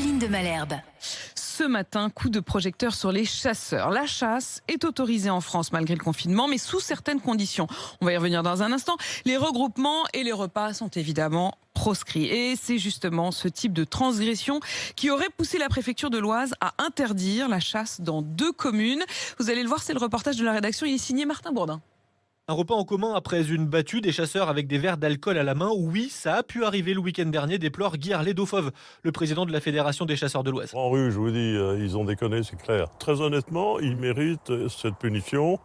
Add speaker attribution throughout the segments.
Speaker 1: Apolline de Malherbe.
Speaker 2: Ce matin, coup de projecteur sur les chasseurs. La chasse est autorisée en France malgré le confinement, mais sous certaines conditions. On va y revenir dans un instant. Les regroupements et les repas sont évidemment proscrits. Et c'est justement ce type de transgression qui aurait poussé la préfecture de l'Oise à interdire la chasse dans 2 communes. Vous allez le voir, c'est le reportage de la rédaction. Il est signé Martin Bourdin.
Speaker 3: Un repas en commun après une battue des chasseurs avec des verres d'alcool à la main. Oui, ça a pu arriver le week-end dernier, déplore Guy Arlet-Daufauve, le président de la Fédération des chasseurs de l'Oise.
Speaker 4: En rue, je vous dis, ils ont déconné, c'est clair. Très honnêtement, ils méritent cette punition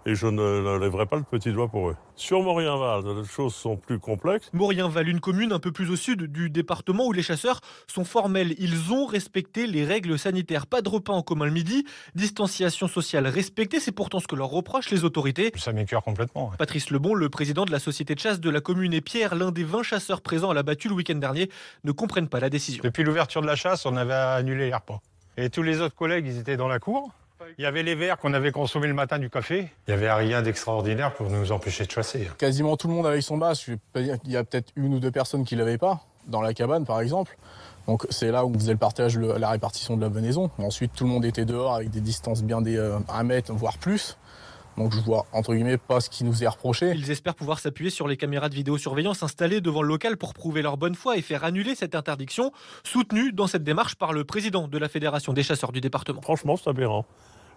Speaker 4: et je ne lèverai pas le petit doigt pour eux. Sur Morienval, les choses sont plus complexes.
Speaker 3: Morienval, une commune un peu plus au sud du département où les chasseurs sont formels. Ils ont respecté les règles sanitaires. Pas de repas en commun le midi, distanciation sociale respectée. C'est pourtant ce que leur reprochent les autorités.
Speaker 5: Ça m'écœure complètement. Ouais.
Speaker 3: Patrice Lebon, le président de la société de chasse de la commune, et Pierre, l'un des 20 chasseurs présents à la battue le week-end dernier, ne comprennent pas la décision.
Speaker 5: Depuis l'ouverture de la chasse, on avait annulé les repas. Et tous les autres collègues, ils étaient dans la cour. Il y avait les verres qu'on avait consommés le matin du café. Il n'y avait rien d'extraordinaire pour nous empêcher de chasser.
Speaker 6: Quasiment tout le monde avait son masque. Il y a peut-être 1 ou 2 personnes qui ne l'avaient pas, dans la cabane par exemple. Donc c'est là où on faisait le partage, la répartition de la venaison. Ensuite, tout le monde était dehors avec des distances bien des 1 mètre, voire plus. Donc je vois, entre guillemets, pas ce qui nous est reproché.
Speaker 3: Ils espèrent pouvoir s'appuyer sur les caméras de vidéosurveillance installées devant le local pour prouver leur bonne foi et faire annuler cette interdiction, soutenue dans cette démarche par le président de la Fédération des chasseurs du département.
Speaker 4: Franchement, c'est aberrant.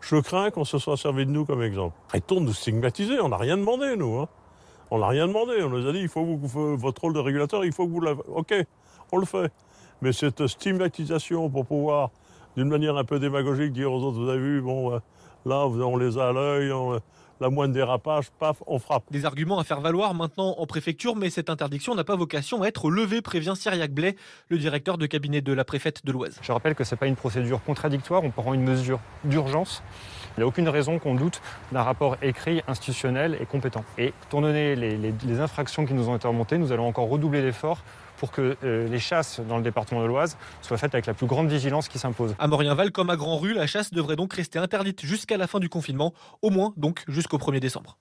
Speaker 4: Je crains qu'on se soit servi de nous comme exemple. Arrêtons de nous stigmatiser, on n'a rien demandé, nous. Hein. On n'a rien demandé, on nous a dit, il faut votre rôle de régulateur, il faut que vous l'avez. Ok, on le fait. Mais cette stigmatisation pour pouvoir, d'une manière un peu démagogique, dire aux autres, vous avez vu, bon, là, on les a à l'œil, la moindre dérapage, paf, on frappe.
Speaker 3: Des arguments à faire valoir maintenant en préfecture, mais cette interdiction n'a pas vocation à être levée, prévient Cyriac Blais, le directeur de cabinet de la préfète de l'Oise.
Speaker 7: Je rappelle que ce n'est pas une procédure contradictoire, on prend une mesure d'urgence. Il n'y a aucune raison qu'on doute d'un rapport écrit, institutionnel et compétent. Et étant donné les infractions qui nous ont été remontées, nous allons encore redoubler d'efforts pour que les chasses dans le département de l'Oise soient faites avec la plus grande vigilance qui s'impose.
Speaker 3: À Morienval comme à Grand-Rue, la chasse devrait donc rester interdite jusqu'à la fin du confinement, au moins donc jusqu'au 1er décembre.